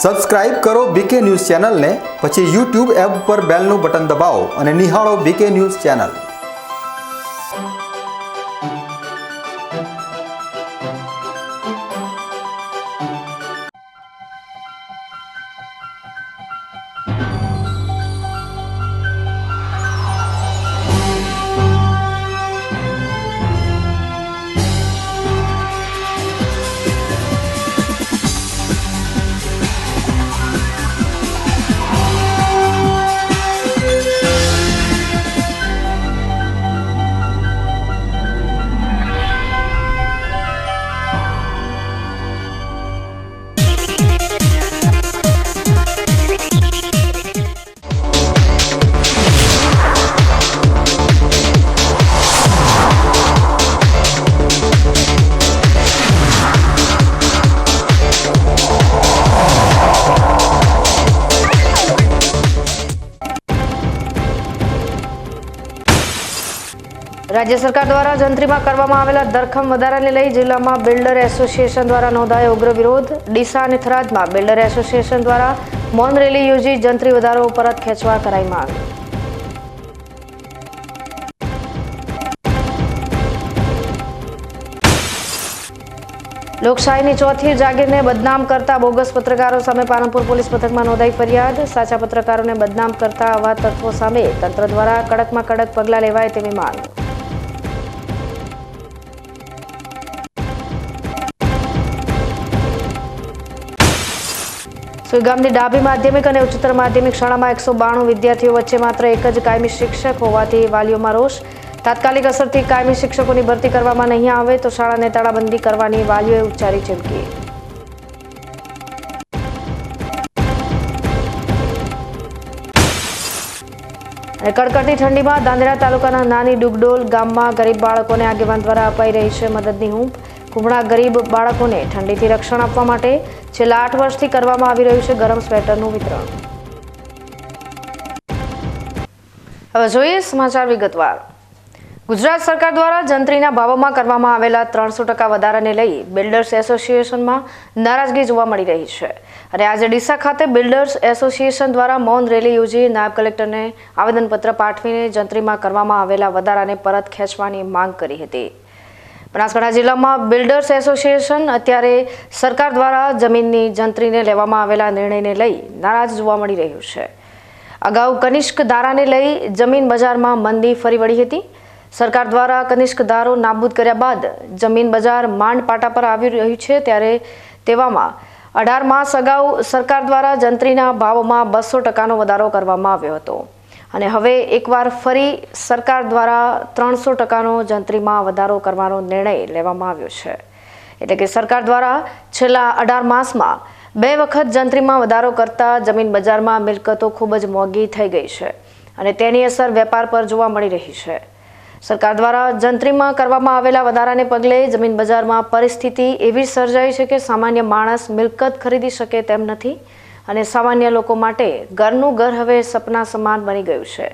Subscribe કરો બીકે news ચેનલને, પછી YouTube એપ પર બેલનું બટન દબાવો અને નિહાળો બીકે ન્યૂઝ ચેનલ। राज्य सरकार द्वारा जंत्रीमां करवामां आवेला दरखम વધારાને લઈ જિલ્લામાં બિલ્ડર એસોસિએશન દ્વારા નોંધાયો ઉગ્ર વિરોધ। ડીસા અને થરાદમાં બિલ્ડર એસોસિએશન દ્વારા મૌન રેલી યોજી જંત્રી વધારો પરત ખેંચવા કરાઈ માંગ। લોકશાહીની ચોથી જાગીરને બદનામ કરતા બોગસ પત્રકારો સામે પાલનપુર પોલીસ મથકમાં નોંધાઈ ફરિયાદ। સાચા પત્રકારોને બદનામ કરતા આવા તત્વો સામે તંત્ર દ્વારા કડકમાં કડક પગલાં લેવાય તેવી માંગ। સુઈગામની ડાબી માધ્યમિક અને ઉચ્ચતર માધ્યમિક શાળામાં 192 વિદ્યાર્થીઓ વચ્ચે માત્ર એક જ કાયમી શિક્ષક હોવાથી વાલીઓમાં રોષ। તાત્કાલિક અસરથી કાયમી શિક્ષકોની ભરતી કરવામાં નહીં આવે તો શાળાને તાળાબંધી કરવાની વાલીઓએ ઉચ્ચારી ચીમકી। અને કડકડતી ઠંડીમાં દાંદેરા તાલુકાના નાની ડુગડોલ ગામમાં ગરીબ બાળકોને આગેવાન દ્વારા અપાઈ રહી છે મદદની હૂંફ। કુમળા ગરીબ બાળકોને ઠંડીથી રક્ષણ આપવા માટે છેલ્લા 8 વર્ષથી કરવામાં આવી રહ્યું છે ગરમ સ્વેટરનું વિતરણ। હવે જોઈએ સમાચાર વિગતવાર। ગુજરાત સરકાર દ્વારા જંત્રીના ભાવોમાં કરવામાં આવેલા 300% વધારાને લઈ બિલ્ડર્સ એસોસિએશનમાં નારાજગી જોવા મળી રહી છે અને આજે ડીસા ખાતે બિલ્ડર્સ એસોસિએશન દ્વારા મૌન રેલી યોજી નાયબ કલેક્ટરને આવેદનપત્ર પાઠવીને જંત્રીમાં કરવામાં આવેલા વધારાને પરત ખેંચવાની માંગ કરી હતી। બનાસકાંઠા જિલ્લામાં બિલ્ડર્સ એસોસિએશન અત્યારે સરકાર દ્વારા જમીનની જંત્રીને લેવામાં આવેલા નિર્ણયને લઈ નારાજ જોવા મળી રહ્યું છે। અગાઉ કનિષ્ક ધારાને લઈ જમીન બજારમાં મંદી ફરી વળી હતી। સરકાર દ્વારા કનિષ્ક ધારો નાબૂદ કર્યા બાદ જમીન બજાર માંડ પાટા પર આવી રહ્યું છે, ત્યારે તેવામાં 18 માસ અગાઉ સરકાર દ્વારા જંત્રીના ભાવોમાં 200%નો વધારો કરવામાં આવ્યો હતો અને હવે એકવાર ફરી સરકાર દ્વારા 300%નો જંત્રીમાં વધારો કરવાનો નિર્ણય લેવામાં આવ્યો છે। એટલે કે સરકાર દ્વારા છેલ્લા 18 માસમાં 2 વખત જંત્રીમાં વધારો કરતા જમીન બજારમાં મિલકતો ખૂબ જ મોંઘી થઈ ગઈ છે અને તેની અસર વેપાર પર જોવા મળી રહી છે। સરકાર દ્વારા જંત્રીમાં કરવામાં આવેલા વધારાને પગલે જમીન બજારમાં પરિસ્થિતિ એવી સર્જાઈ છે કે સામાન્ય માણસ મિલકત ખરીદી શકે તેમ નથી અને સામાન્ય લોકો માટે ઘરનું ઘર હવે સપના સમાન બની ગયું છે,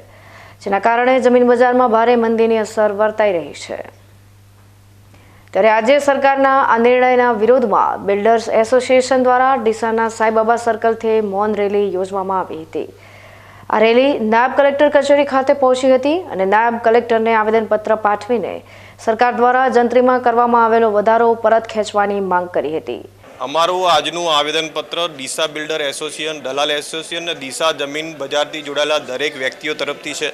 જેના કારણે જમીન બજારમાં ભારે મંદીની અસર વર્તાઈ રહી છે। ત્યારે આજે સરકારના આ નિર્ણયના વિરોધમાં બિલ્ડર્સ એસોસિએશન દ્વારા ડીસાના સાંઈબાબા સર્કલથી મૌન રેલી યોજવામાં આવી હતી। આ રેલી નાયબ કલેક્ટર કચેરી ખાતે પહોંચી હતી અને નાયબ કલેક્ટરને આવેદનપત્ર પાઠવીને સરકાર દ્વારા જંત્રીમાં કરવામાં આવેલો વધારો પરત ખેંચવાની માંગ કરી હતી। અમારું આજનું આવેદનપત્ર ડીસા બિલ્ડર એસોસિએશન, દલાલ એસોસિએશન અને ડીસા જમીન બજારથી જોડાયેલા દરેક વ્યક્તિઓ તરફથી છે।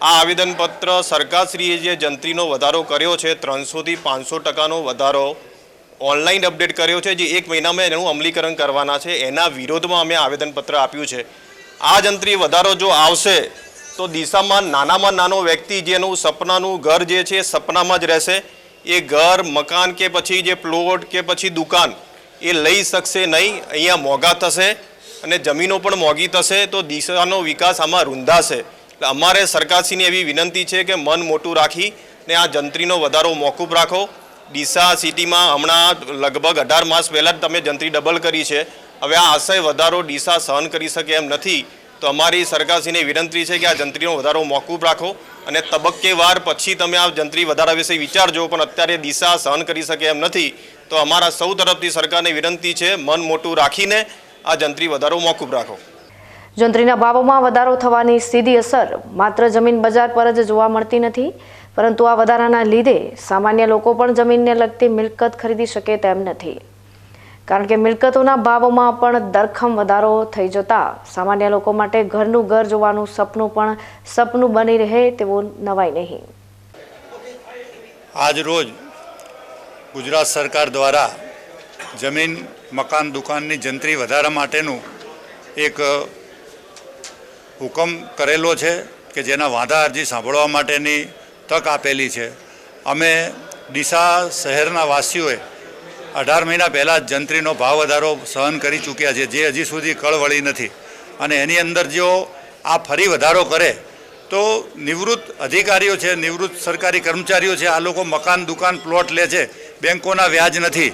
આ આવેદનપત્ર સરકારશ્રીએ જે જંત્રીનો વધારો કર્યો છે 300થી 500%નો વધારો ઓનલાઈન અપડેટ કર્યો છે, જે 1 મહિનામાં એનું અમલીકરણ કરવાના છે, એના વિરોધમાં અમે આવેદનપત્ર આપ્યું છે। આ જંત્રી વધારો જો આવશે તો ડીસામાં નાનામાં નાનો વ્યક્તિ જેનું સપનાનું ઘર જે છે સપનામાં જ રહેશે। એ ઘર, મકાન કે પછી જે પ્લોટ કે પછી દુકાન એ લઈ શકશે નહીં। અહીંયા મોંઘા થશે અને જમીનો પણ મોંઘી થશે તો ડીસાનો વિકાસ આમાં રૂંધાશે। એટલે અમારે સરકારશ્રીની એવી વિનંતી છે કે મન મોટું રાખીને આ જંત્રીનો વધારો મોકૂફ રાખો। ડીસા સિટીમાં હમણાં લગભગ 18 માસ પહેલાં જ તમે જંત્રી ડબલ કરી છે, હવે આ આશય વધારો ડીસા સહન કરી શકે એમ નથી। તો અમારી સરકારશ્રીને વિનંતી છે કે આ જંત્રીનો વધારો મોકૂફ રાખો અને તબક્કેવાર પછી તમે આ જંત્રી વધારા વિશે વિચારજો, પણ અત્યારે ડીસા સહન કરી શકે એમ નથી। તો અમારા સૌ તરફથી સરકારને વિનંતી છે મન મોટું રાખીને આ જંત્રી વધારો મોકૂફ રાખો. જંત્રીના ભાવોમાં વધારો થવાની સીધી અસર માત્ર જમીન બજાર પર જ જોવા મળતી નથી, પરંતુ આ વધારાના લીધે સામાન્ય લોકો પણ જમીનને લગતી મિલકત ખરીદી શકે તેમ નથી. કારણ કે મિલકતોના ભાવોમાં પણ ધરખમ વધારો થઈ જતા સામાન્ય લોકો માટે ઘરનું ઘર જોવાનું સપનું પણ સપનું બની રહે તેવું નવાય નહીં. આજ રોજ ગુજરાત સરકાર દ્વારા જમીન મકાન દુકાનની જંત્રી વધારા માટેનું એક હુકમ કરેલો છે કે જેના વાંધા અરજી સાંભળવા માટેની તક આપેલી છે. અમે ડીસા શહેરના વાસીઓએ 18 મહિના પહેલાં જ જંત્રીનો ભાવ વધારો સહન કરી ચૂક્યા છે, જે હજી સુધી કળવળી નથી. અને એની અંદર જો આ ફરી વધારો કરે તો નિવૃત્ત અધિકારીઓ છે, નિવૃત્ત સરકારી કર્મચારીઓ છે, આ લોકો મકાન દુકાન પ્લોટ લે છે, બેંકોના વ્યાજ નથી,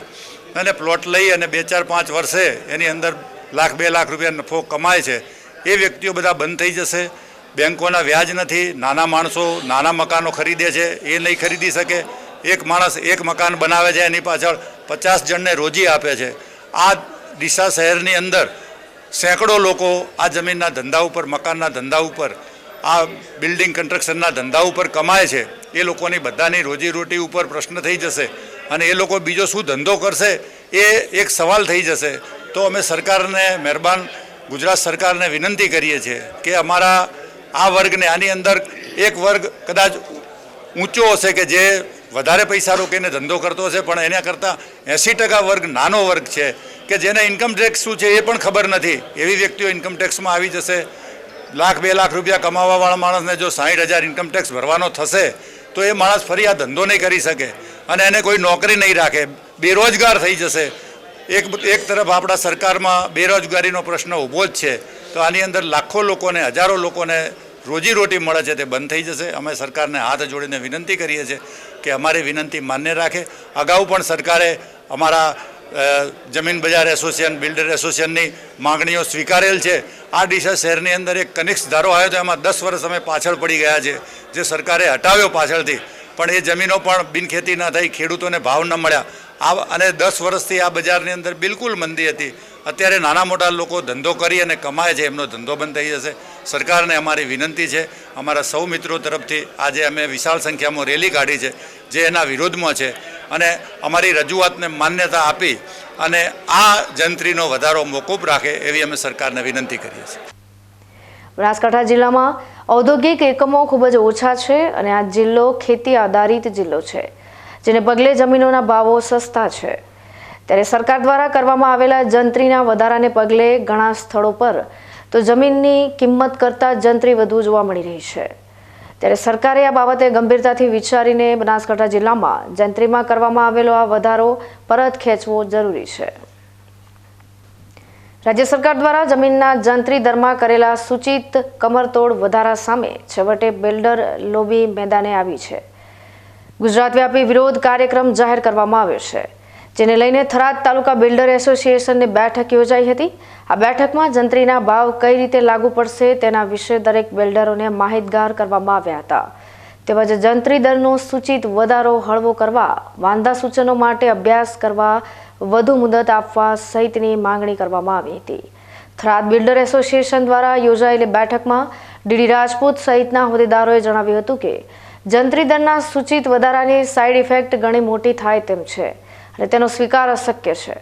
અને પ્લોટ લઈ અને 2-4-5 વર્ષે એની અંદર લાખ 2 લાખ રૂપિયા નફો કમાય છે. એ વ્યક્તિઓ બધા બંધ થઈ જશે. બેંકોના વ્યાજ નથી, નાના માણસો નાના મકાનો ખરીદે છે, એ નહીં ખરીદી શકે. એક માણસ એક મકાન બનાવે છે, એની પાછળ 50 જણને રોજી આપે છે. આ ડીસા શહેરની અંદર સેંકડો લોકો આ જમીનના ધંધા ઉપર, મકાનના ધંધા ઉપર, આ બિલ્ડિંગ કન્સ્ટ્રક્શનના ધંધા ઉપર કમાય છે. એ લોકોની બધાની રોજીરોટી ઉપર પ્રશ્ન થઈ જશે, અને એ લોકો બીજો શું ધંધો કરશે એ એક સવાલ થઈ જશે. તો અમે સરકારને, મહેરબાન ગુજરાત સરકારને વિનંતી કરીએ છીએ કે અમારા આ વર્ગને, આની અંદર એક વર્ગ કદાચ ઊંચો હશે કે જે વધારે પૈસા રોકીને ધંધો કરતો હશે, પણ એના કરતાં 80% વર્ગ નાનો વર્ગ છે કે જેને ઇન્કમ ટેક્સ શું છે એ પણ ખબર નથી. એવી વ્યક્તિઓ ઇન્કમ ટેક્સમાં આવી જશે. લાખ 2 લાખ રૂપિયા કમાવાવાળા માણસને જો 60,000 ઇન્કમ ટેક્સ ભરવાનો થશે તો એ માણસ ફરી આ ધંધો નહીં કરી શકે, અને એને કોઈ નોકરી નહીં રાખે, બેરોજગાર થઈ જશે. એક તરફ આપણા સરકારમાં બેરોજગારીનો પ્રશ્ન ઊભો જ છે, તો આની અંદર લાખો લોકોને, હજારો લોકોને રોજીરોટી મળે છે તે બંધ થઈ જશે. અમે સરકારને હાથ જોડીને વિનંતી કરીએ છીએ કે અમારી વિનંતી માન્ય રાખે. અગાઉ પણ સરકારે અમારા જમીન બજાર એસોસિએશન, બિલ્ડર એસોસિએશનની માંગણીઓ સ્વીકારેલ છે. આ ડીસા શહેરની અંદર એક કનિષ્ઠ ધારો આવ્યો તો એમાં 10 વર્ષ અમે પાછળ પડી ગયા છે, જે સરકારે હટાવ્યો પાછળથી, પણ એ જમીનો પણ બિનખેતી ન થઈ, ખેડૂતોને ભાવ ન મળ્યા. અને 10 વર્ષથી આ બજારની અંદર બિલકુલ મંદી હતી. અત્યારે નાના મોટા લોકો ધંધો કરી અને કમાય છે, એમનો ધંધો બંધ થઈ જશે. સરકારને અમારી વિનંતી છે, અમારા સૌ મિત્રો તરફથી આજે અમે વિશાળ સંખ્યામાં રેલી કાઢી છે જે એના વિરોધમાં છે, અને અમારી રજૂઆતને માન્યતા આપી અને આ જંત્રીનો વધારો મોકૂફ રાખે એવી અમે સરકારને વિનંતી કરીએ છીએ. બનાસકાંઠા જિલ્લામાં ઔદ્યોગિક એકમો ખૂબ જ ઓછા છે, અને આ જિલ્લો ખેતી આધારિત જિલ્લો છે, જેને પગલે જમીનોના ભાવો સસ્તા છે. ત્યારે સરકાર દ્વારા કરવામાં આવેલા જંત્રીના વધારાને પગલે ઘણા સ્થળો પર તો જમીનની કિંમત કરતાં જંત્રી વધુ જોવા મળી રહી છે. ત્યારે સરકારે આ બાબતે ગંભીરતાથી વિચારીને બનાસકાંઠા જિલ્લામાં જંત્રીમાં કરવામાં આવેલો આ વધારો પરત ખેંચવો જરૂરી છે. રાજ્ય સરકાર દ્વારા જમીનના જંત્રી દરમાં કરેલા સૂચિત કમરતોડ વધારા સામે છેવટે બિલ્ડર લોબી મેદાને આવી છે. ગુજરાત વ્યાપી વિરોધ કાર્યક્રમ જાહેર કરવામાં આવ્યો છે, જેને લઈને થરાદ તાલુકા બિલ્ડર એસોસિએશનની બેઠક યોજાઈ હતી. આ બેઠકમાં જંત્રીના ભાવ કઈ રીતે લાગુ પડશે તેના વિશે દરેક બિલ્ડરોને માહિતગાર કરવામાં આવ્યા હતા. તેમજ જંત્રી દરનો સૂચિત વધારો હળવો કરવા, વાંધા સૂચનો માટે અભ્યાસ કરવા, વધુ મુદત આપવા સહિતની માંગણી કરવામાં આવી હતી. થરાદ બિલ્ડર એસોસિએશન દ્વારા યોજાયેલી બેઠકમાં ડીડી રાજપૂત સહિતના હોદ્દેદારોએ જણાવ્યું હતું કે જંત્રી દરના સૂચિત વધારાની સાઇડ ઇફેક્ટ ઘણી મોટી થાય તેમ છે, અને તેનો સ્વીકાર અશક્ય છે.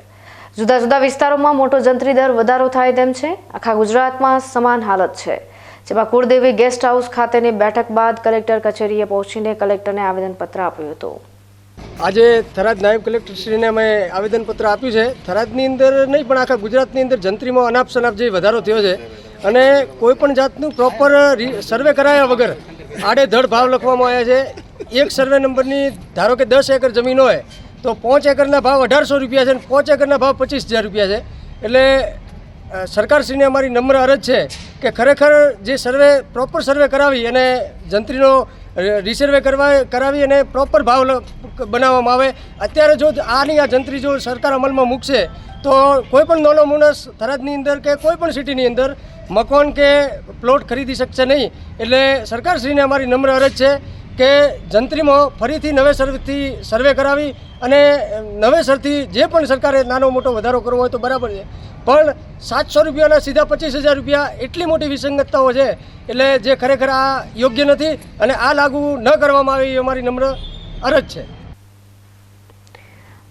જુદા જુદા વિસ્તારોમાં મોટો જંત્રી દર વધારો થાય તેમ છે. આખા ગુજરાતમાં સમાન હાલત છે, જેમાં કુળદેવી ગેસ્ટ હાઉસ ખાતેની બેઠક બાદ કલેક્ટર કચેરીએ પહોંચીને કલેક્ટરને આવેદનપત્ર આપ્યું હતું. આજે થરાદ નાયબ કલેક્ટરશ્રીને અમે આવેદનપત્ર આપ્યું છે. થરાદની અંદર નહીં પણ આખા ગુજરાતની અંદર જંત્રીમાં અનાપ શનાપ જે વધારો થયો છે, અને કોઈ પણ જાતનું પ્રોપર સર્વે કરાયા વગર આડેધડ ભાવ લખવામાં આવ્યા છે. એક સર્વે નંબરની ધારો કે 10 એકર જમીન હોય તો 5 એકરના ભાવ 1800 રૂપિયા છે, અને 5 એકરના ભાવ 25,000 રૂપિયા છે. એટલે સરકારશ્રીને અમારી નમ્ર અરજ છે કે ખરેખર જે સર્વે, પ્રોપર સર્વે કરાવી અને જંત્રીનો રિસર્વે કરાવી અને પ્રોપર ભાવ બનાવવામાં આવે. અત્યારે જો આ જંત્રી જો સરકાર અમલમાં મૂકશે તો કોઈ પણ નાનો માણસ થરાદની અંદર કે કોઈ પણ સિટીની અંદર મકાન કે પ્લોટ ખરીદી શકશે નહીં. એટલે સરકારશ્રીને અમારી નમ્ર અરજ છે કે જંત્રીમાં ફરીથી નવેસરથી સર્વે કરાવી અને નવેસરથી જે પણ સરકારે નાનો મોટો વધારો કરવો હોય તો બરાબર છે, પણ 700 રૂપિયાના સીધા 25,000 રૂપિયા એટલી મોટી વિસંગતતાઓ છે એટલે જે ખરેખર આ યોગ્ય નથી અને આ લાગુ ન કરવામાં આવે એ અમારી નમ્ર અરજ છે.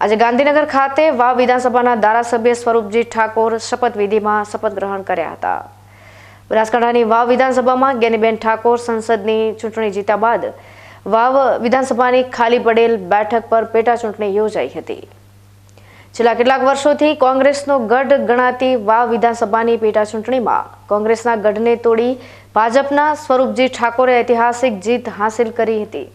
આજે ગાંધીનગર ખાતે વાવ વિધાનસભાના ધારાસભ્ય સ્વરૂપજી ઠાકોર શપથવિધિમાં શપથ ગ્રહણ કર્યા હતા. બનાસકાંઠાની વાવ વિધાનસભામાં જ્ઞાનીબેન ઠાકોર સંસદની ચૂંટણી જીત્યા બાદ વાવ વિધાનસભાની ખાલી પડેલ બેઠક પર પેટા ચૂંટણી યોજાઈ હતી. છેલ્લા કેટલાક વર્ષોથી કોંગ્રેસનો ગઢ ગણાતી વાવ વિધાનસભાની પેટા ચૂંટણીમાં કોંગ્રેસના ગઢને તોડી ભાજપના સ્વરૂપજી ઠાકોરે ઐતિહાસિક જીત હાંસિલ કરી હતી.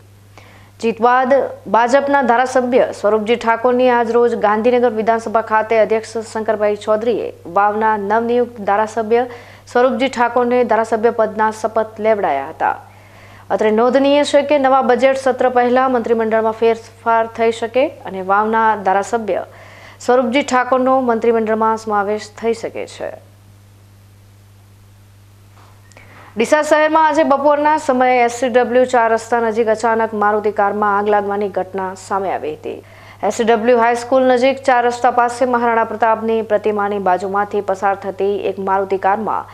જીત બાદ ભાજપના ધારાસભ્ય સ્વરૂપજી ઠાકોરની આજરોજ ગાંધીનગર વિધાનસભા ખાતે અધ્યક્ષ શંકરભાઈ ચૌધરીએ વાવના નવનિયુક્ત ધારાસભ્ય સ્વરૂપજી ઠાકોરને ધારાસભ્ય પદના શપથ લેવડાયા હતા. અત્રે નોંધનીય છે કે નવા બજેટ સત્ર પહેલા મંત્રીમંડળમાં ફેરફાર થઈ શકે અને વાવના ધારાસભ્ય સ્વરૂપજી ઠાકોરનો મંત્રીમંડળમાં સમાવેશ થઈ શકે છે. ડીસા શહેરમાં આજે બપોરના સમયે SCW 4 રસ્તા નજીક અચાનક મારુતિ કારમાં આગ લાગવાની ઘટના સામે આવી હતી. SCW હાઈસ્કૂલ નજીક 4 રસ્તા પાસે મહારાણા પ્રતાપની પ્રતિમાની બાજુમાંથી પસાર થતી એક મારુતિ કારમાં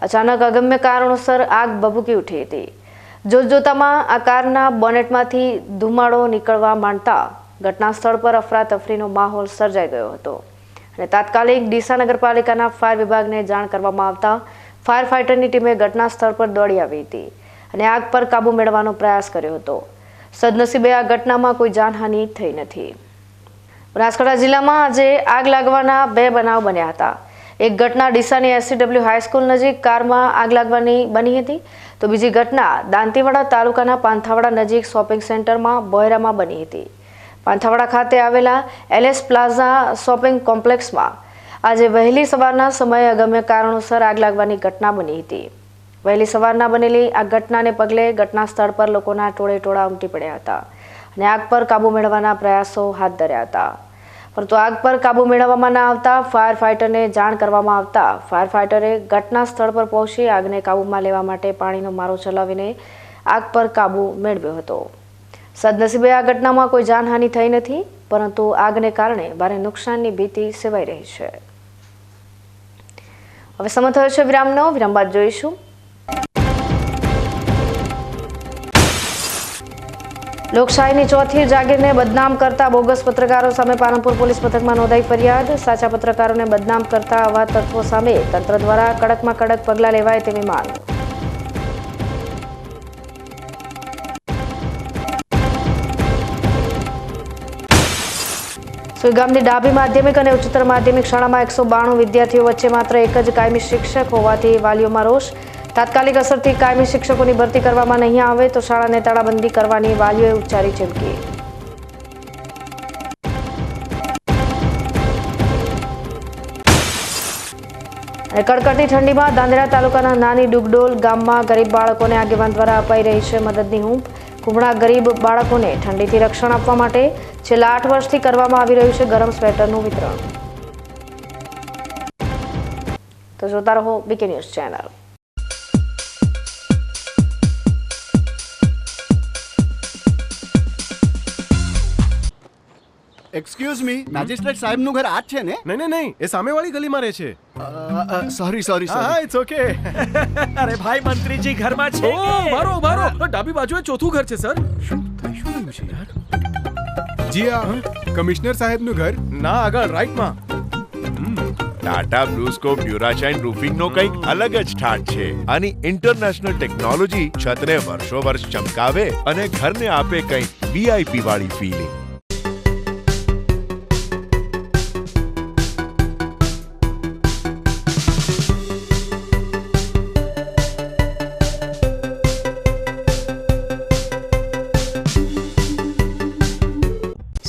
અચાનક અગમ્ય કારણોસર આગ ભભૂકી ઉઠી હતી. જોતજોતામાં આ કારના બોનેટમાંથી ધુમાડો નીકળવા માંડતા ઘટના સ્થળ પર અફરાતફરીનો માહોલ સર્જાઈ ગયો હતો અને તાત્કાલિક ડીસા નગરપાલિકાના ફાયર વિભાગને જાણ કરવામાં આવતા ફાયર ફાઇટરની ટીમે ઘટના સ્થળ પર દોડી આવી હતી અને આગ પર કાબૂ મેળવવાનો પ્રયાસ કર્યો હતો. સદનસીબે આ ઘટનામાં કોઈ જાનહાનિ થઈ નથી. બનાસકાંઠા જિલ્લામાં આજે આગ લાગવાના 2 બનાવ બન્યા હતા. એક ઘટના ડીસાની SCW હાઈસ્કૂલ નજીક કારમાં આગ લાગવાની બની હતી, તો બીજી ઘટના દાંતીવાડા તાલુકાના પાંથાવાડા નજીક શોપિંગ સેન્ટરમાં બોયરામાં બની હતી. પાંથાવાડા ખાતે આવેલા LS પ્લાઝા શોપિંગ કોમ્પ્લેક્સમાં આજે વહેલી સવારના સમયે અગમ્ય કારણોસર આગ લાગવાની ઘટના બની હતી. વહેલી સવારના બનેલી આ ઘટનાને પગલે ઘટના સ્થળ પર લોકોના ટોળે-ટોળા ઉમટી પડ્યા હતા અને આગ પર કાબૂ મેળવવાના પ્રયાસો હાથ ધર્યા હતા. પરંતુ આગ પર કાબૂ મેળવવામાં ન આવતા ફાયર ફાઇટરને જાણ કરવામાં આવતા ફાયર ફાઇટરે ઘટના સ્થળ પર પહોંચી આગને કાબૂમાં લેવા માટે પાણીનો મારો ચલાવીને આગ પર કાબૂ મેળવ્યો હતો. સદનસીબે આ ઘટનામાં કોઈ જાનહાનિ થઈ નથી, પરંતુ આગને કારણે ભારે નુકસાનની ભીતિ સેવાઈ રહી છે. હવે સમય થયો છે વિરામનો. વિરામ બાદ જોઈશું લોકશાહીની ચોથી જાગીરને બદનામ કરતા બોગસ પત્રકારો સામે પાલનપુર પોલીસ મથકમાં નોંધાઈ ફરિયાદ. સાચા પત્રકારોને બદનામ કરતા આવા તત્વો સામે તંત્ર દ્વારા કડકમાં કડક પગલાં લેવાય તેવી માંગ. સુઈગામની ડાબી માધ્યમિક અને ઉચ્ચતર માધ્યમિક શાળામાં 192 વિદ્યાર્થીઓ વચ્ચે માત્ર એક જ કાયમી શિક્ષક હોવાથી વાલીઓમાં રોષ. તાત્કાલિક અસરથી કાયમી શિક્ષકોની ભરતી કરવામાં નહીં આવે તો શાળાને તાળાબંધી કરવાની વાલીઓએ ઉચ્ચારી ચીમકી. અને કડકડતી ઠંડીમાં ધાંધ્રા તાલુકાના નાની ડુગડોલ ગામમાં ગરીબ બાળકોને આગેવાન દ્વારા અપાઈ રહી છે મદદની હૂંફ. કુમળા ગરીબ બાળકોને ઠંડીથી રક્ષણ આપવા માટે છેલ્લા 8 વર્ષથી કરવામાં આવી રહ્યું છે ગરમ સ્વેટરનું વિતરણ. તો જોતા રહો BK news channel. Excuse me, magistrate સાહેબનું ઘર આ જ છે ને? નહીં, એ સામેવાળી ગલીમાં રહે છે. સોરી હા, ઇટ્સ ઓકે. અરે ભાઈ, મંત્રીજી ઘરમાં છે. ઓ મારો ડાબી બાજુએ ચોથું ઘર છે સર. શું થયું છે યાર? જી હા, કમિશનર સાહેબનું ઘર. ના, આગળ રાઈટમાં. ટાટા બ્લુસ્કોપ ડ્યુરાશાઇન રૂફિંગનો કંઈક અલગ જ ઠાઠ છે. આની ઇન્ટરનેશનલ ટેકનોલોજી છતને વર્ષો વર્ષ ચમકાવે અને ઘરને આપે કંઈક VIP વાળી ફીલિંગ.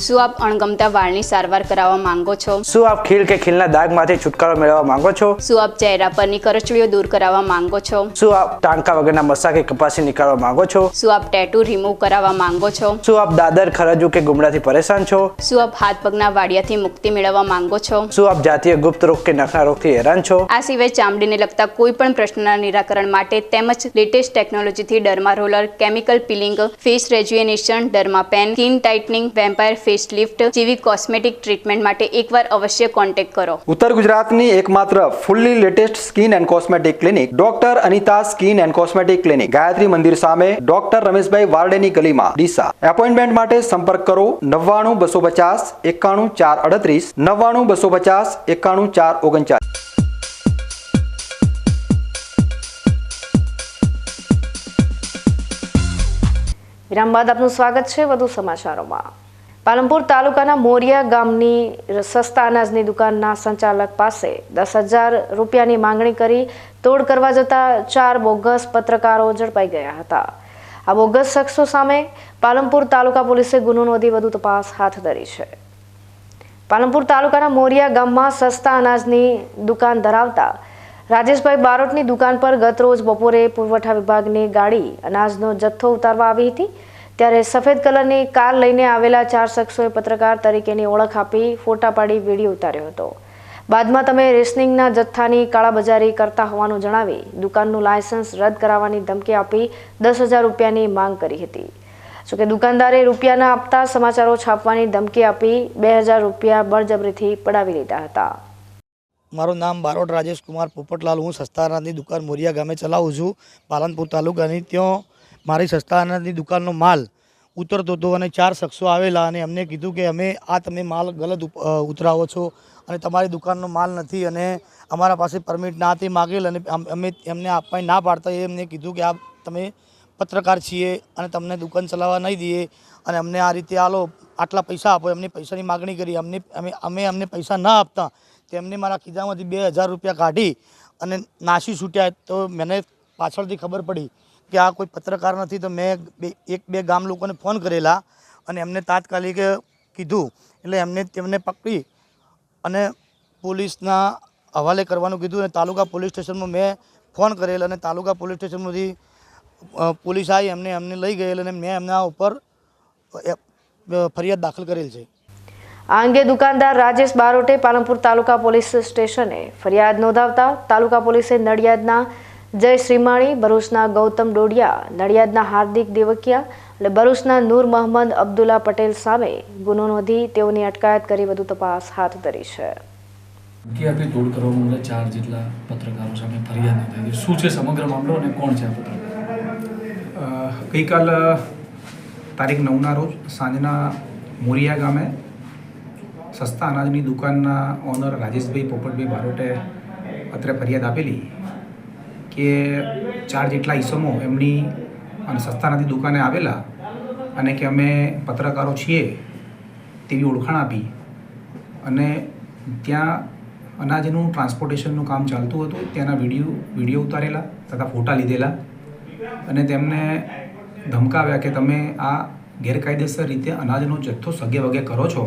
શું આપ અણગમતા વાળની સારવાર કરાવવા માંગો છો? શું આપ ખીલ કે ખીલના દાગમાંથી છુટકારો મેળવવા માંગો છો? શું આપ ચહેરા પરની કરચલીઓ દૂર કરાવવા માંગો છો? શું આપ ટાંકા વગરના મસા કે કપાસી નીકાળવા માંગો છો? શું આપ ટેટુ રિમૂવ કરાવવા માંગો છો? શું આપ દાદર ખરજુ કે ગુમડાથી પરેશાન છો? શું આપ હાથ પગના વાડિયાથી મુક્તિ મેળવવા માંગો છો? શું આપ જાતીય ગુપ્ત રોગ કે નખના રોગથી હેરાન છો? આ સિવાય ચામડીને લગતા કોઈ પણ પ્રશ્નના નિરાકરણ માટે તેમજ લેટેસ્ટ ટેકનોલોજીથી derma roller, chemical peeling, face rejuvenation, derma pen, skin tightening, vampire face lift જેવી કોસ્મેટિક ટ્રીટમેન્ટ માટે એકવાર અવશ્ય કોન્ટેક્ટ કરો. ઉત્તર ગુજરાતની એકમાત્ર fully latest skin and cosmetic clinic doctor Anita skin and cosmetic clinic, Gayatri Mandir સામે, ડોક્ટર રમેશભાઈ વારડેની ગલીમાં, ડીસા. એપોઇન્ટમેન્ટ માટે સંપર્ક કરો 99 250 91 438, 99 250 91 439. વિરામ બાદ આપનું સ્વાગત છે વધુ સમાચારોમાં. પાલનપુર તાલુકાના મોરિયા ગામની સસ્તા અનાજની દુકાનના સંચાલક પાસે 10,000 રૂપિયાની માંગણી કરી તોડ કરવા જતા 4 બોગસ પત્રકારો ઝડપાઈ ગયા હતા. આ બોગસ શખ્સો સામે પાલનપુર તાલુકા પોલીસે ગુનો નોંધી વધુ તપાસ હાથ ધરી છે. પાલનપુર તાલુકાના મોરિયા ગામમાં સસ્તા અનાજની દુકાન ધરાવતા રાજેશભાઈ બારોટની દુકાન પર ગત રોજ બપોરે પુરવઠા વિભાગની ગાડી અનાજનો જથ્થો ઉતારવા આવી હતી. ત્યારે સફેદ કલરની કાર લઈને આવેલા 4 શખ્સોએ પત્રકાર તરીકેની ઓળખ આપી ફોટા પાડી વિડીયો ઉતાર્યો હતો. બાદમાં તમે રેશનિંગના જથ્થાની કાળાબજારી કરતા હોવાનું જણાવી દુકાનનું લાયસન્સ રદ કરાવવાની ધમકી આપી 10,000 રૂપિયાની માંગ કરી હતી. જોકે દુકાનદારે રૂપિયા ન આપતા સમાચારો છાપવાની ધમકી આપી 2,000 રૂપિયા બળજબરીથી પડાવી લીધા હતા. મારું નામ બારોટ રાજેશ કુમાર પોપટલાલ. હું સસ્તા અનાજની દુકાન મોરિયા ગામે ચલાવું છું, પાલનપુર તાલુકાની. ત્યાં મારી સસ્તા અનાજની દુકાનનો માલ ઉતરતો હતો અને 4 શખ્સો આવેલા અને અમને કીધું કે તમે માલ ગલત ઉતરાવો છો અને તમારી દુકાનનો માલ નથી અને અમારા પાસે પરમિટ ના હતી માગેલ અને અમે એમને આપવાની ના પાડતા એમને કીધું કે તમે પત્રકાર છીએ અને તમને દુકાન ચલાવવા નહીં દઈએ અને અમને આ રીતે આટલા પૈસા આપો. એમની પૈસાની માગણી કરી. અમને પૈસા ના આપતા તેમને મારા ખિસ્સામાંથી 2,000 રૂપિયા કાઢી અને નાસી છૂટ્યા. તો મને પાછળથી ખબર પડી કે આ કોઈ પત્રકાર નથી. તો મેં 1-2 ગામ લોકોને ફોન કરેલા અને એમને તાત્કાલિક કીધું એટલે તેમને પકડી અને પોલીસના હવાલે કરવાનું કીધું અને તાલુકા પોલીસ સ્ટેશનમાં મેં ફોન કરેલ અને તાલુકા પોલીસ સ્ટેશનમાંથી પોલીસ આવી અમને લઈ ગયેલ અને મેં એમના ઉપર ફરિયાદ દાખલ કરેલ છે. આ અંગે દુકાનદાર રાજેશ બારોટે પાલનપુર તાલુકા પોલીસ સ્ટેશને ફરિયાદ નોંધાવતા તાલુકા પોલીસે નડિયાદના જય શ્રીમાણી, ભરૂચના ગૌતમ ડોડિયા, નડિયાદના હાર્દિક દેવકિયા અને ભરૂચના નૂર મોહમ્મદ અબ્દુલ્લા પટેલ સામે ગુનો નોંધી તેઓની અટકાયત કરી વધુ તપાસ હાથ ધરી છે. આપી તોડ કરવા માટે 4 જેટલા પત્રકારો સામે ફરિયાદ નોંધાઈ. શું છે સમગ્ર મામલો અને કોણ છે આ પત્રકાર? ગઈકાલ તારીખ 9ના રોજ સાંજના મોરિયા ગામે સસ્તા અનાજની દુકાનના ઓનર રાજેશભાઈ પોપટભાઈ બારોટે અત્રે ફરિયાદ આપેલી કે 4 જેટલા ઈસમો એમની અને સસ્તા અનાજની દુકાને આવેલા અને કે અમે પત્રકારો છીએ તેવી ઓળખાણ આપી અને ત્યાં અનાજનું ટ્રાન્સપોર્ટેશનનું કામ ચાલતું હતું. ત્યાંના વિડીયો ઉતારેલા તથા ફોટા લીધેલા અને તેમને ધમકાવ્યા કે તમે આ ગેરકાયદેસર રીતે અનાજનો જથ્થો સગે વગે કરો છો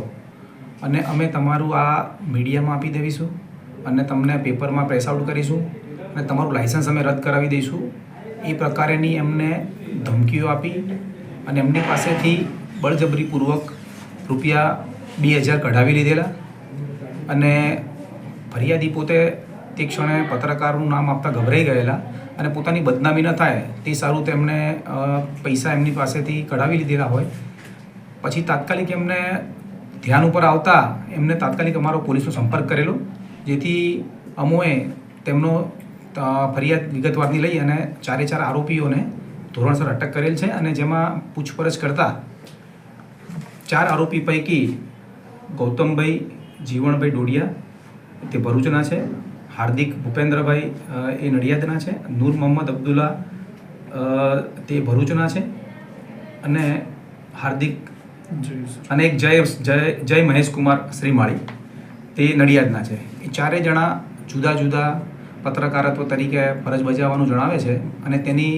અને અમે તમારું આ મીડિયામાં આપી દેવીશું અને તમને પેપરમાં પ્રેસ આઉટ કરીશું અને તમારું લાયસન્સ અમે રદ કરાવી દઈશું. એ પ્રકારેની એમને ધમકીઓ આપી અને એમની પાસેથી બળજબરીપૂર્વક રૂપિયા 2,000 કઢાવી લીધેલા અને ફરિયાદી પોતે તે ક્ષણે પત્રકારનું નામ આપતા ગભરાઈ ગયેલા અને પોતાની બદનામી ન થાય તે સારું તેમણે પૈસા એમની પાસેથી કઢાવી લીધેલા હોય. પછી તાત્કાલિક એમને ધ્યાન ઉપર આવતા એમને તાત્કાલિક અમારો પોલીસનો સંપર્ક કરેલો, જેથી અમોએ તેમનો ફરિયાદ વિગતવારની લઈ અને 4 આરોપીઓને ધોરણસર અટક કરેલ છે અને જેમાં પૂછપરછ કરતા 4 આરોપી પૈકી ગૌતમભાઈ જીવણભાઈ ડોડિયા તે ભરૂચના છે, હાર્દિક ભૂપેન્દ્રભાઈ એ નડિયાદના છે, નૂર મોહમ્મદ અબ્દુલ્લા તે ભરૂચના છે અને હાર્દિક અને એક જય મહેશ કુમાર શ્રીમાળી તે નડિયાદના છે. એ 4 જણા જુદા જુદા પત્રકારત્વ તરીકે ફરજ બજાવવાનું જણાવે છે અને તેની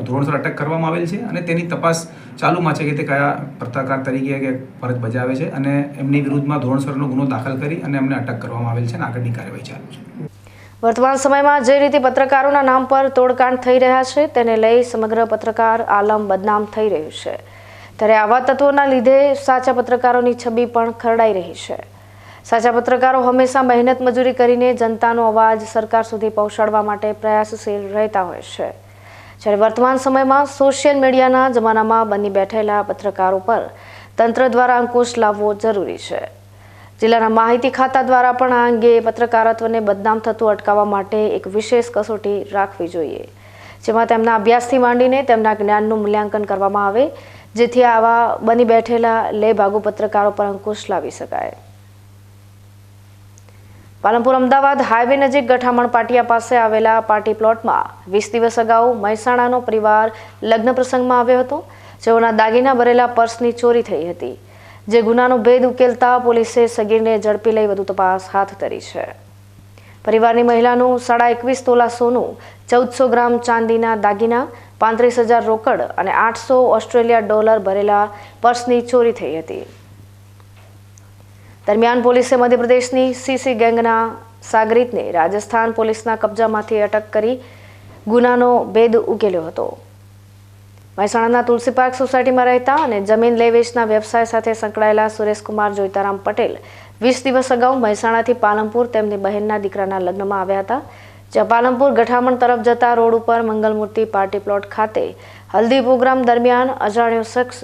ધોરણસર અટક કરવામાં આવેલ છે અને તેની તપાસ ચાલુમાં છે કે તે કયા પત્રકાર તરીકે કે ફરજ બજાવે છે અને એમની વિરુદ્ધમાં ધોરણસરનો ગુનો દાખલ કરી અને એમને અટક કરવામાં આવેલ છે અને આગળની કાર્યવાહી ચાલુ છે. વર્તમાન સમયમાં જે રીતે પત્રકારોના નામ પર તોડકાંડ થઈ રહ્યા છે તેને લઈ સમગ્ર પત્રકાર આલમ બદનામ થઈ રહ્યું છે, ત્યારે આવા તત્વોના લીધે સાચા પત્રકારોની છબી પણ ખરડાઈ રહી છે. સાચા પત્રકારો હંમેશા મહેનત મજૂરી કરીને જનતાનો અવાજ સરકાર સુધી પહોંચાડવા માટે પ્રયાસશીલ રહેતા હોય છે, જ્યારે વર્તમાન સમયમાં સોશિયલ મીડિયાના જમાનામાં બની બેઠેલા પત્રકારો પર તંત્ર દ્વારા અંકુશ લાવવો જરૂરી છે. જિલ્લાના માહિતી ખાતા દ્વારા પણ આ અંગે પત્રકારત્વને બદનામ થતું અટકાવવા માટે એક વિશેષ કસોટી રાખવી જોઈએ, જેમાં તેમના અભ્યાસથી માંડીને તેમના જ્ઞાનનું મૂલ્યાંકન કરવામાં આવે, જેથી આવા બની બેઠેલા લેભાગુ પત્રકારો પર અંકુશ લાવી શકાય. પાલનપુર અમદાવાદ હાઈવે નજીક ગઠામણ પાટિયા પાસે આવેલા પાર્ટી પ્લોટમાં 20 દિવસ અગાઉ મહેસાણાનો પરિવાર લગ્ન પ્રસંગમાં આવ્યો હતો, જેઓના દાગીના ભરેલા પર્સની ચોરી થઈ હતી, જે ગુનાનો ભેદ ઉકેલતા પોલીસે સગીરને ઝડપી લઈ વધુ તપાસ હાથ ધરી છે. પરિવારની મહિલાનું 21.5 તોલા સોનું, 1400 ગ્રામ ચાંદીના દાગીના, 35,000 રોકડ અને $800 ભરેલા પર્સની ચોરી થઈ હતી. દરમિયાન પોલીસે મધ્યપ્રદેશની સીસી ગેંગના સાગરીતને રાજસ્થાન પોલીસના કબજામાંથી અટક કરી ગુનાનો ભેદ ઉકેલ્યો હતો. મહેસાણાના તુલસી પાર્ક સોસાયટીમાં રહેતા અને જમીન લે વેચના વ્યવસાય સાથે સંકળાયેલા સુરેશકુમાર જોઈતારામ પટેલ 20 દિવસ અગાઉ મહેસાણાથી પાલનપુર તેમની બહેનના દીકરાના લગ્નમાં આવ્યા હતા, જ્યાં પાલનપુર ગઠામણ તરફ જતા રોડ ઉપર મંગલમૂર્તિ પાર્ટી પ્લોટ ખાતે હલ્દી પ્રોગ્રામ દરમિયાન અજાણ્યો શખ્સ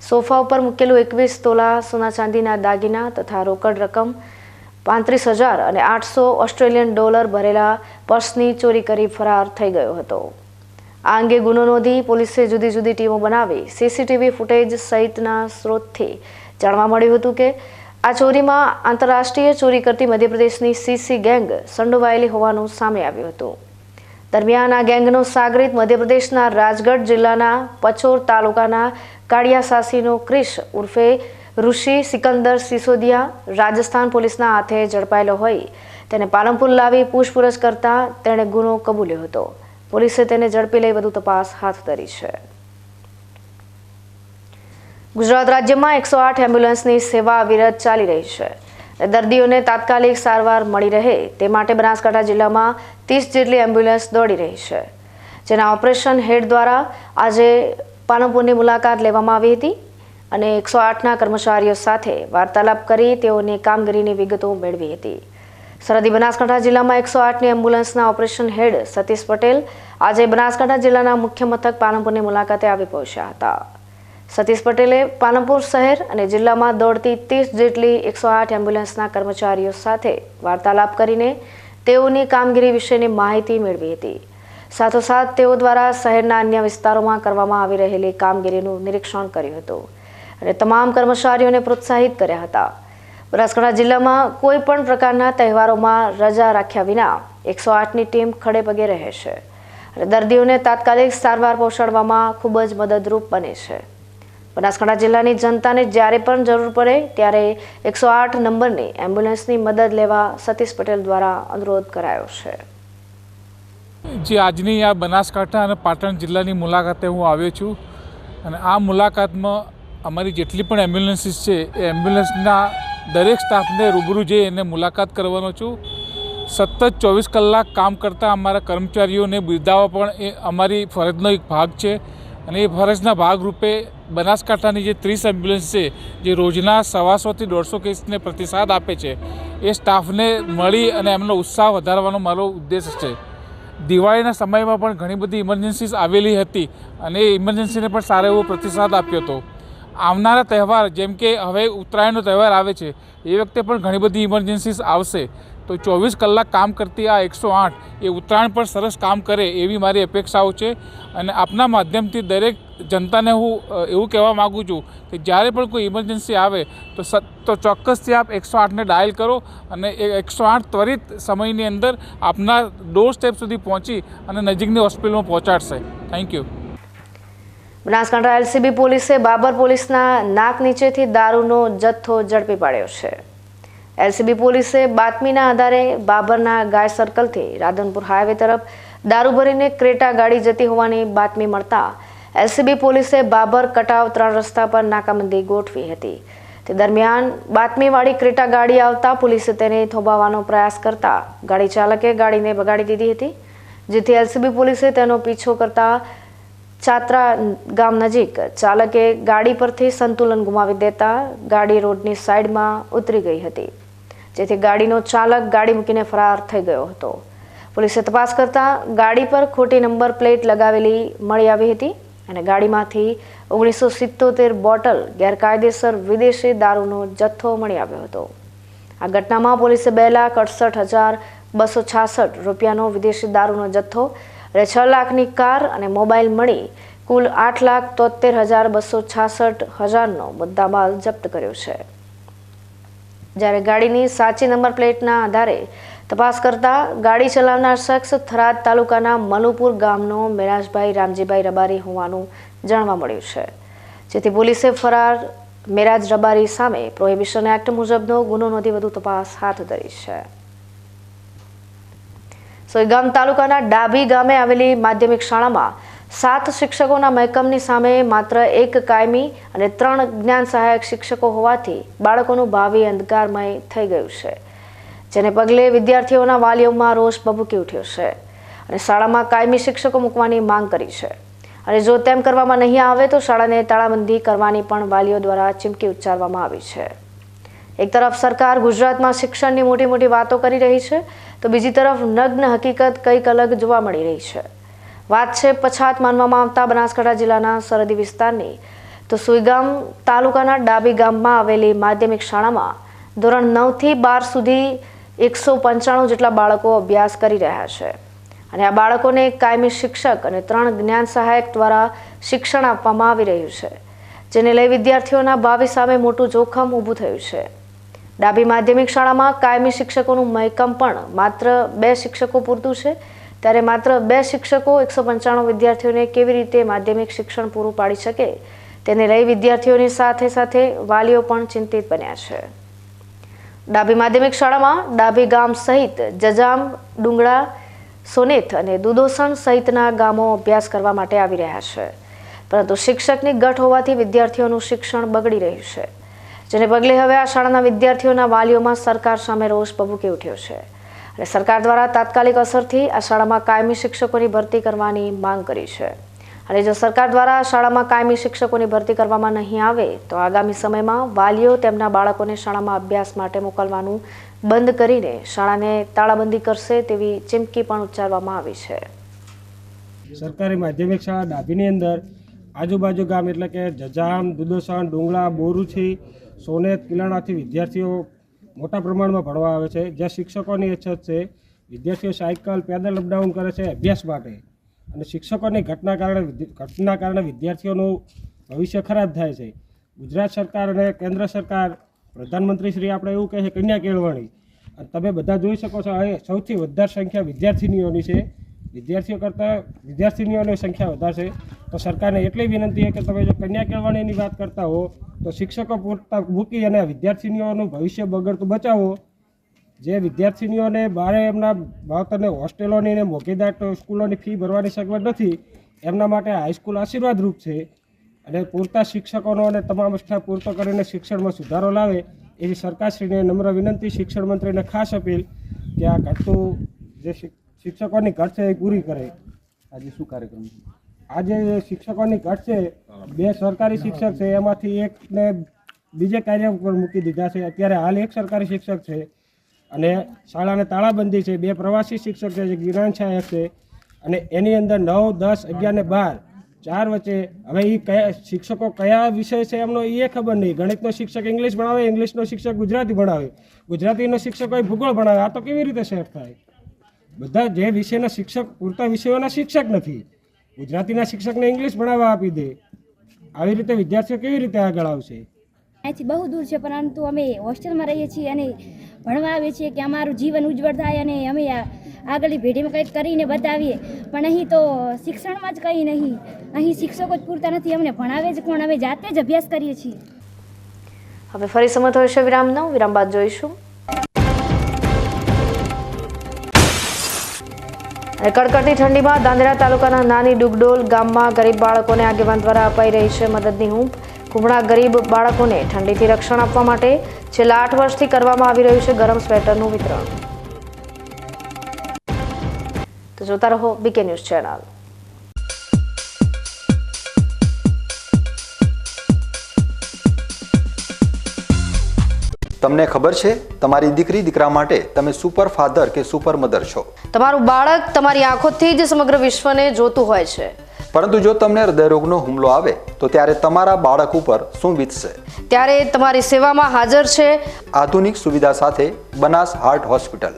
સોફા ઉપર મૂકેલું 21 તોલા સોના ચાંદીના દાગીના તથા રોકડ રકમ 35,000 અને $800 ભરેલા પર્સની ચોરી કરી ફરાર થઈ ગયો હતો. આ અંગે ગુનો નોંધી પોલીસે જુદી જુદી ટીમો બનાવી સીસીટીવી ફૂટેજ સહિતના સ્ત્રોતથી જાણવા મળ્યું હતું કે આ ચોરીમાં આંતરરાષ્ટ્રીય ચોરી કરતી મધ્યપ્રદેશની સીસી ગેંગ સંડોવાયેલી હોવાનું સામે આવ્યું હતું. દરમિયાન આ ગેંગનો સાગરીત મધ્યપ્રદેશના રાજગઢ જિલ્લાના પચોર તાલુકાના કાળિયાસાસીનો ક્રિશ ઉર્ફે ઋષિ સિકંદર સિસોદિયા રાજસ્થાન પોલીસના હાથે ઝડપાયેલો હોય તેને પાલનપુર લાવી પૂછપરછ કરતા તેણે ગુનો કબૂલ્યો હતો. પોલીસે તેને ઝડપી લઈ વધુ તપાસ હાથ ધરી છે. ગુજરાત રાજ્યમાં 108 એમ્બ્યુલન્સની સેવા અવિરત ચાલી રહી છે. દર્દીઓને તાત્કાલિક સારવાર મળી રહે તે માટે બનાસકાંઠા જિલ્લામાં 30 જેટલી એમ્બ્યુલન્સ દોડી રહી છે, જેના ઓપરેશન હેડ દ્વારા આજે પાલનપુરની મુલાકાત લેવામાં આવી હતી અને 108ના કર્મચારીઓ સાથે વાર્તાલાપ કરી તેઓની કામગીરીની વિગતો મેળવી હતી. સરહદી બનાસકાંઠા જિલ્લામાં 108ની એમ્બ્યુલન્સના ઓપરેશન હેડ સતીશ પટેલ આજે બનાસકાંઠા જિલ્લાના મુખ્ય મથક પાલનપુરની મુલાકાતે આવી પહોંચ્યા હતા. સતીશ પટેલે પાલનપુર શહેર અને જિલ્લામાં દોડતી 30 જેટલી 108 એમ્બ્યુલન્સના કર્મચારીઓ સાથે વાર્તાલાપ કરીને તેઓની કામગીરી વિશેની માહિતી મેળવી હતી. સાથોસાથ તેઓ દ્વારા શહેરના અન્ય વિસ્તારોમાં કરવામાં આવી રહેલી કામગીરીનું નિરીક્ષણ કર્યું હતું અને તમામ કર્મચારીઓને પ્રોત્સાહિત કર્યા હતા. બનાસકાંઠા જિલ્લામાં કોઈ પણ પ્રકારના તહેવારોમાં રજા રાખ્યા વિના 108ની ટીમ ખડે પગે રહે છે અને દર્દીઓને તાત્કાલિક સારવાર પહોંચાડવામાં ખૂબ જ મદદરૂપ બને છે. બનાસકાંઠા જિલ્લાની જનતાને જ્યારે પણ જરૂર પડે ત્યારે 108 નંબરની એમ્બ્યુલન્સની મદદ લેવા સતીશ પટેલ દ્વારા અનુરોધ કરાયો છે. જે આજની આ બનાસકાંઠા અને પાટણ જિલ્લાની મુલાકાતે હું આવ્યો છું અને આ મુલાકાતમાં અમારી જેટલી પણ એમ્બ્યુલન્સીસ છે એ એમ્બ્યુલન્સના દરેક સ્ટાફને રૂબરૂ જઈ એને મુલાકાત કરવાનો છું. સતત 24 કલાક કામ કરતા અમારા કર્મચારીઓને બિરદાવવા પણ એ અમારી ફરજનો એક ભાગ છે અને એ ફરજના ભાગરૂપે બનાસકાંઠાની જે 30 એમ્બ્યુલન્સ છે જે રોજના 125 થી 150 કેસને પ્રતિસાદ આપે છે એ સ્ટાફને મળી અને એમનો ઉત્સાહ વધારવાનો મારો ઉદ્દેશ છે. દિવાળીના સમયમાં પણ ઘણી બધી ઇમરજન્સીસ આવેલી હતી અને એ ઇમરજન્સીને પણ સારો એવો પ્રતિસાદ આપ્યો હતો. આવનારા તહેવાર જેમ કે હવે ઉત્તરાયણનો તહેવાર આવે છે એ વખતે પણ ઘણી બધી ઇમરજન્સીસ આવશે, તો 24 કલાક કામ કરતી આ 108 એ ઉત્તરાયણ પર સરસ કામ કરે એવી મારી અપેક્ષાઓ છે. અને આપના માધ્યમથી દરેક જનતાને હું એવું કહેવા માગું છું કે જ્યારે પણ કોઈ ઇમરજન્સી આવે તો ચોક્કસથી આપ 108ને ડાયલ કરો અને એ 108 ત્વરિત સમયની અંદર આપના ડોર સ્ટેપ સુધી પહોંચી અને નજીકની હોસ્પિટલમાં પહોંચાડશે. Thank you. બનાસકાંઠા એલસીબી પોલીસે બાબર પોલીસના નાક નીચેથી દારૂનો જથ્થો ઝડપી પાડ્યો છે. એલસીબી પોલીસે બાતમીના આધારે બાબરના ગાય સર્કલથી રાધનપુર હાઈવે તરફ દારૂ ભરીને ક્રેટા ગાડી જતી હોવાની બાતમી મળતા એલસીબી પોલીસે બાબર કટાવ 3 રસ્તા પર નાકાબંધી ગોઠવી હતી. તે દરમિયાન બાતમીવાળી ક્રેટા ગાડી આવતા પોલીસે તેને થોભાવવાનો પ્રયાસ કરતા ગાડી ચાલકે ગાડીને બગાડી દીધી હતી, જેથી એલસીબી પોલીસે તેનો પીછો કરતા ચાત્રા ગામ નજીક ચાલકે ગાડી પરથી સંતુલન ગુમાવી દેતા ગાડી રોડની સાઈડમાં ઉતરી ગઈ હતી, જેથી ગાડીનો ચાલક ગાડી મૂકીને ફરાર થઈ ગયો હતો. પોલીસે તપાસ કરતા ગાડી પર ખોટી નંબર પ્લેટ લગાવેલી મળી આવી હતી અને ગાડીમાંથી 1977 બોટલ ગેરકાયદેસર વિદેશી દારૂનો જથ્થો મળી આવ્યો હતો. આ ઘટનામાં પોલીસે 2,68,266 રૂપિયાનો વિદેશી દારૂનો જથ્થો અને 6 લાખની કાર અને મોબાઈલ મળી કુલ 8,73,266નો મુદ્દામાલ જપ્ત કર્યો છે. જ્યારે ગાડીની સાચી નંબર પ્લેટના આધારે તપાસ કરતા ગાડી ચલાવનાર શખ્સ થરાદ તાલુકાના મનુપુર ગામનો મેરાજભાઈ રામજીભાઈ રબારી હોવાનું જાણવા મળ્યું છે, જેથી પોલીસે ફરાર મેરાજ રબારી સામે પ્રોહિબિશન એક્ટ મુજબનો ગુનો નોંધી વધુ તપાસ હાથ ધરી છે. સોયગામ તાલુકાના ડાભી ગામે આવેલી માધ્યમિક શાળામાં 7 શિક્ષકોના મહેકમની સામે માત્ર 1 કાયમી અને 3 જ્ઞાન સહાયક શિક્ષકો હોવાથી બાળકોનું ભાવિ અંધકારમય થઈ ગયું છે, જેને પગલે વિદ્યાર્થીઓના વાલીઓમાં રોષ ભભૂકી ઉઠ્યો છે અને શાળામાં કાયમી શિક્ષકો મૂકવાની માંગ કરી છે. અને જો તેમ કરવામાં નહીં આવે તો શાળાને તાળાબંધી કરવાની પણ વાલીઓ દ્વારા ચીમકી ઉચ્ચારવામાં આવી છે. એક તરફ સરકાર ગુજરાતમાં શિક્ષણની મોટી મોટી વાતો કરી રહી છે, તો બીજી તરફ નગ્ન હકીકત કંઈક અલગ જોવા મળી રહી છે. વાત છે પછાત માનવામાં આવતા બનાસકાંઠા જિલ્લાના સરહદી વિસ્તારની, તો સુઈગામ તાલુકાના ડાબી ગામમાં આવેલી માધ્યમિક શાળામાં ધોરણ 9 થી 12 સુધી 195 જેટલા બાળકો અભ્યાસ કરી રહ્યા છે અને આ બાળકોને કાયમી શિક્ષક અને 3 જ્ઞાન સહાયક દ્વારા શિક્ષણ આપવામાં આવી રહ્યું છે, જેને લઈ વિદ્યાર્થીઓના ભાવિ સામે મોટું જોખમ ઊભું થયું છે. ડાબી માધ્યમિક શાળામાં કાયમી શિક્ષકોનું મહેકમ પણ માત્ર 2 શિક્ષકો પૂરતું છે, ત્યારે માત્ર 2 શિક્ષકો 195 વિદ્યાર્થીઓને કેવી રીતે માધ્યમિક શિક્ષણ પૂરું પાડી શકે તેને લઈ વિદ્યાર્થીઓની સાથે સાથે વાલીઓ પણ ચિંતિત બન્યા છે. ડાબી માધ્યમિક શાળામાં ડાબી ગામ સહિત જજામ, ડુંગળા, સોનેત અને દુધોસણ સહિતના ગામો અભ્યાસ કરવા માટે આવી રહ્યા છે, પરંતુ શિક્ષકની ઘટ હોવાથી વિદ્યાર્થીઓનું શિક્ષણ બગડી રહ્યું છે, જેને પગલે હવે આ શાળાના વિદ્યાર્થીઓના વાલીઓમાં સરકાર સામે રોષ ભભૂકી ઉઠ્યો છે અને સરકાર દ્વારા તાત્કાલિક અસરથી આ શાળામાં કાયમી શિક્ષકોની ભરતી કરવાની માંગ કરી છે. અને જો સરકાર દ્વારા આ શાળામાં કાયમી શિક્ષકોની ભરતી કરવામાં નહીં આવે તો આગામી સમયમાં વાલીઓ તેમના બાળકોને શાળામાં અભ્યાસ માટે મોકલવાનું બંધ કરીને શાળાને તાળાબંધી કરશે તેવી ચીમકી પણ ઉચ્ચારવામાં આવી છે. સરકારી માધ્યમિક શાળા ડાભીની અંદર આજુબાજુ ગામ એટલે કે જજામ, દુધોસણ, ડુંગળા, બોરુછી, સોનેત, કિલાણાથી વિદ્યાર્થીઓ મોટા પ્રમાણમાં ભણવા આવે છે, જ્યાં શિક્ષકોની અછત છે. વિદ્યાર્થીઓ સાયકલ, પેદલ અપડાઉન કરે છે અભ્યાસ માટે અને શિક્ષકોની ઘટના કારણે વિદ્યાર્થીઓનું ભવિષ્ય ખરાબ થાય છે. ગુજરાત સરકાર અને કેન્દ્ર સરકાર, પ્રધાનમંત્રી શ્રી આપણે એવું કહે છે કન્યા કેળવણી, અને તમે બધા જોઈ શકો છો અહીં સૌથી વધારે સંખ્યા વિદ્યાર્થીનીઓની છે. વિદ્યાર્થીઓ કરતાં વિદ્યાર્થીનીઓની સંખ્યા વધારે છે, તો સરકારને એટલી વિનંતી છે કે તમે જો કન્યા કેળવણીની વાત કરતા હો તો શિક્ષકો પૂરતા મૂકી અને વિદ્યાર્થીનીઓનું ભવિષ્ય બગડતું બચાવો. જે વિદ્યાર્થીનીઓને બહાર એમના માવતરને હોસ્ટેલોની અને મોંઘીદાટ સ્કૂલોની ફી ભરવાની સગવડ નથી, એમના માટે હાઈસ્કૂલ આશીર્વાદરૂપ છે. અને પૂરતા શિક્ષકોનો અને તમામ સ્ટાફ પૂરતો કરીને શિક્ષણમાં સુધારો લાવે એવી સરકારશ્રીને નમ્ર વિનંતી. શિક્ષણ મંત્રીને ખાસ અપીલ કે આ ઘટતું જે શિક્ષકોની ઘટ છે એ પૂરી કરે. આજે શું કાર્યક્રમ? આજે શિક્ષકોની ઘટ છે, 2 સરકારી શિક્ષક છે, એમાંથી એકને બીજે કાર્ય પર મૂકી દીધા છે. અત્યારે હાલ 1 સરકારી શિક્ષક છે અને શાળાને તાળાબંધી છે. 2 પ્રવાસી શિક્ષક છે જે જ્ઞાન સહાયક છે અને એની અંદર 9, 10, 11 ને 12 4 વચ્ચે હવે એ કયા શિક્ષકો કયા વિષય છે એમનો એ ખબર નહીં. ગણિતનો શિક્ષક ઇંગ્લિશ ભણાવે, ઇંગ્લિશનો શિક્ષક ગુજરાતી ભણાવે, ગુજરાતીનો શિક્ષક ભૂગોળ ભણાવે. આ તો કેવી રીતે સેટ થાય? બધા જે વિષયના શિક્ષક પૂરતા વિષયોના શિક્ષક નથી, ગુજરાતીના શિક્ષકને ઇંગ્લિશ ભણાવવા આપી દે. આવી રીતે વિદ્યાર્થીઓ કેવી રીતે આગળ આવશે? અહીંથી બહુ દૂર છે, પરંતુ અમે હોસ્ટેલમાં રહીએ છીએ અને ભણવા આવીએ છીએ કે અમારું જીવન ઉજ્જવળ થાય અને અમે આગળની પેઢીમાં કંઈક કરીને બતાવીએ. પણ અહીં તો શિક્ષણમાં જ કંઈ નહીં, અહીં શિક્ષકો જ પૂરતા નથી, અમને ભણાવે જ કોણ, અમે જાતે જ અભ્યાસ કરીએ છીએ. હવે ફરી સમય થયો છે વિરામનો. વિરામ બાદ જોઈશું અને કડકડતી ઠંડીમાં ધાનેરા તાલુકાના નાની ડુગડોલ ગામમાં ગરીબ બાળકોને આગેવાન દ્વારા અપાઈ રહી છે મદદની હૂંફ. કુમળા ગરીબ બાળકોને ઠંડીથી રક્ષણ આપવા માટે છેલ્લા 8 વર્ષથી કરવામાં આવી રહ્યું છે ગરમ સ્વેટરનું વિતરણ. તો જોતા રહો બીકે ન્યૂઝ ચેનલ. તમને ખબર છે તમારી દીકરી દીકરા માટે તમે સુપર ફાધર કે સુપર મધર છો. તમારું બાળક તમારી આંખોથી જ સમગ્ર વિશ્વને જોતું હોય છે. પરંતુ જો તમને હૃદયરોગનો હુમલો આવે તો ત્યારે તમારા બાળક ઉપર શું વીતશે? ત્યારે તમારી સેવામાં હાજર છે આધુનિક સુવિધા સાથે બનાસ હાર્ટ હોસ્પિટલ,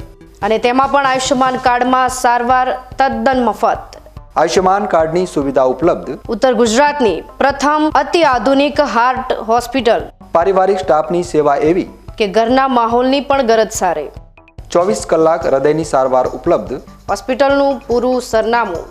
અને તેમાં પણ આયુષ્યમાન કાર્ડમાં સારવાર તદ્દન મફત. આયુષ્યમાન કાર્ડની સુવિધા ઉપલબ્ધ. ઉત્તર ગુજરાતની પ્રથમ અતિ આધુનિક હાર્ટ હોસ્પિટલ. પારિવારિક સ્ટાફની સેવા એવી કે ઘરના માહોલની પણ ગરજ સારી. 24 કલાક હૃદયની સારવાર ઉપલબ્ધ. હોસ્પિટલનું પૂરું સરનામું.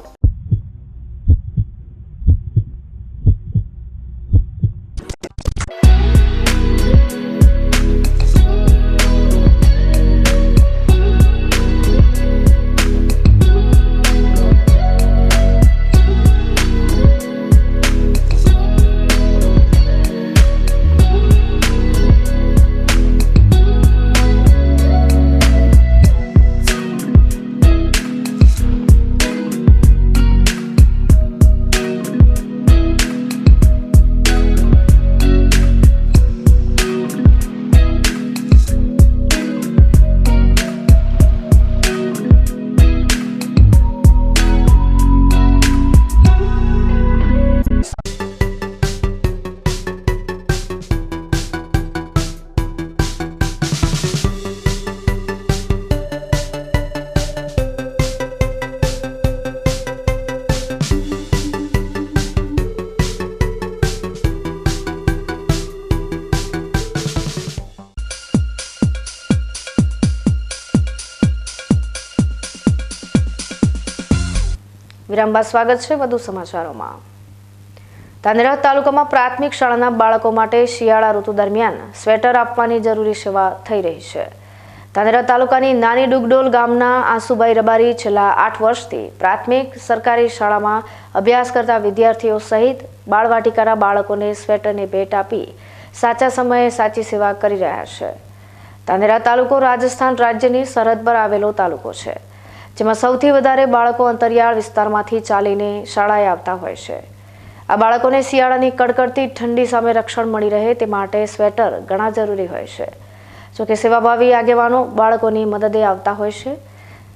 વિરામ બાદ સ્વાગત છે વધુ સમાચારોમાં. ધાનેરા તાલુકામાં પ્રાથમિક શાળાના બાળકો માટે શિયાળા ઋતુ દરમિયાન સ્વેટર આપવાની જરૂરી સેવા થઈ રહી છે. ધાનેરા તાલુકાની નાની ડુગડોલ ગામના આંસુભાઈ રબારી છેલ્લા 8 વર્ષથી પ્રાથમિક સરકારી શાળામાં અભ્યાસ કરતા વિદ્યાર્થીઓ સહિત બાળવાટિકાના બાળકોને સ્વેટરની ભેટ આપી સાચા સમયે સાચી સેવા કરી રહ્યા છે. ધાનેરા તાલુકો રાજસ્થાન રાજ્યની સરહદ પર આવેલો તાલુકો છે, જેમાં સૌથી વધારે બાળકો અંતરિયાળ વિસ્તારમાંથી ચાલીને શાળાએ આવતા હોય છે. આ બાળકોને શિયાળાની કડકડતી ઠંડી સામે રક્ષણ મળી રહે તે માટે સ્વેટર ઘણા જરૂરી હોય છે. જોકે સેવાભાવી આગેવાનો બાળકોની મદદે આવતા હોય છે.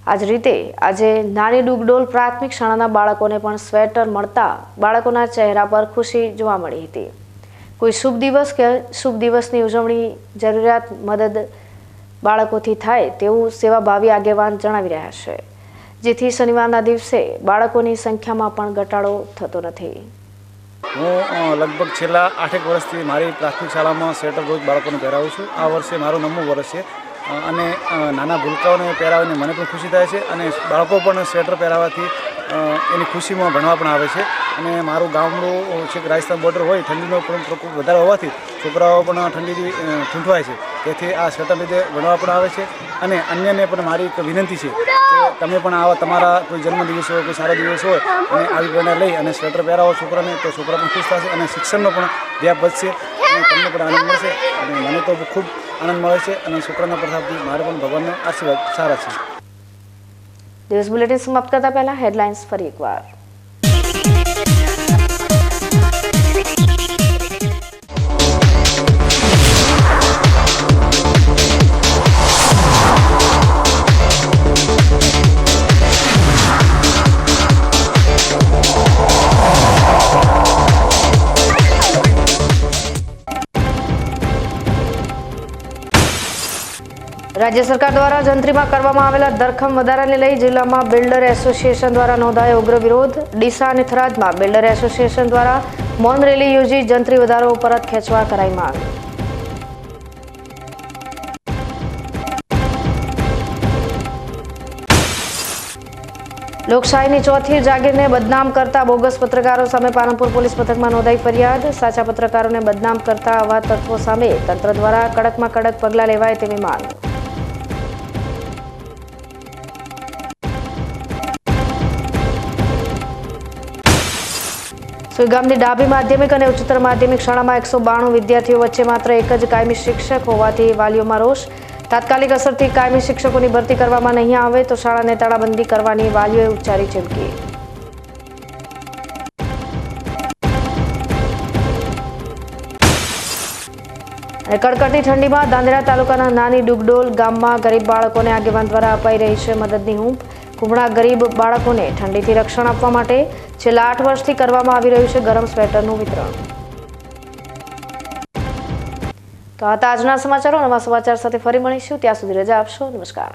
આ જ રીતે આજે નાની ડુગડોલ પ્રાથમિક શાળાના બાળકોને પણ સ્વેટર મળતા બાળકોના ચહેરા પર ખુશી જોવા મળી હતી. કોઈ શુભ દિવસ કે શુભ દિવસની ઉજવણી જરૂરિયાત મદદ બાળકોથી થાય તેવું સેવાભાવી આગેવાન જણાવી રહ્યા છે, જેથી શનિવારના દિવસે બાળકોની સંખ્યામાં પણ ઘટાડો થતો નથી. હું લગભગ છેલ્લા 8 વર્ષથી મારી પ્રાથમિક શાળામાં સ્વેટર રોજ બાળકોને પહેરાવું છું. આ વર્ષે મારું 9મું વર્ષ છે અને નાના ભૂલકાઓને પહેરાવીને મને પણ ખુશી થાય છે અને બાળકો પણ સ્વેટર પહેરાવવાથી એની ખુશીમાં ભણવા પણ આવે છે. અને મારું ગામડું છે રાજસ્થાન બોર્ડર હોય, ઠંડીનો પણ પ્રકોપ વધારે હોવાથી છોકરાઓ પણ ઠંડીથી ઠૂંઠવાય છે, તેથી આ સ્વેટર લીધે ભણવા પણ આવે છે. અને અન્યને પણ મારી એક વિનંતી છે કે તમે પણ આવા તમારા કોઈ જન્મદિવસ હોય, કોઈ સારો દિવસ હોય અને આવી પ્રેરણા લઈ અને સ્વેટર પહેરાવો છોકરાને, તો છોકરા પણ ખુશ થશે અને શિક્ષણનો પણ વ્યાપ વધશે અને તમને પણ આનંદ મળશે. અને મને તો ખૂબ આનંદ મળે છે અને છોકરાના પ્રતાપથી મારે પણ ભગવાનનો આશીર્વાદ સારા છે. દિવસ બુલેટિન સમાપ્ત કરતા પહેલા હેડલાઇન્સ ફરી એકવાર. રાજ્ય સરકાર દ્વારા જંત્રીમાં કરવામાં આવેલા ધરખમ વધારાને લઈ જિલ્લામાં બિલ્ડર એસોસિએશન દ્વારા નોંધાયો ઉગ્ર વિરોધ. ડીસા અને થરાદમાં બિલ્ડર એસોસિએશન દ્વારા મૌન રેલી યોજી જંત્રી વધારો પરત ખેંચવા કરાઈ માંગ. લોકશાહીની ચોથી જાગીરને બદનામ કરતા બોગસ પત્રકારો સામે પાલનપુર પોલીસ મથકમાં નોંધાઈ ફરિયાદ. સાચા પત્રકારોને બદનામ કરતા આવા તત્વો સામે તંત્ર દ્વારા કડકમાં કડક પગલાં લેવાય તેવી માંગ. સુઈગામની ડાબી માધ્યમિક અને ઉચ્ચતર માધ્યમિક શાળામાં 192 વિદ્યાર્થીઓ વચ્ચે માત્ર એક જ કાયમી શિક્ષક હોવાથી વાલીઓમાં રોષ. તાત્કાલિક અસરથી કાયમી શિક્ષકોની ભરતી કરવામાં નહીં આવે તો શાળાને તાળાબંધી કરવાની વાલીઓએ ઉચ્ચારી ચીમકી. અને કડકડતી ઠંડીમાં દાંદેરા તાલુકાના નાની ડુગડોલ ગામમાં ગરીબ બાળકોને આગેવાન દ્વારા અપાઈ રહી છે મદદની હૂંફ. કુંભણા ગરીબ બાળકોને ઠંડીથી રક્ષણ આપવા માટે છેલ્લા 8 વર્ષથી કરવામાં આવી રહ્યું છે ગરમ સ્વેટરનું વિતરણ. તો આ હતા આજના સમાચારો. નવા સમાચાર સાથે ફરી મળીશું. ત્યાં સુધી રજા આપશો. નમસ્કાર.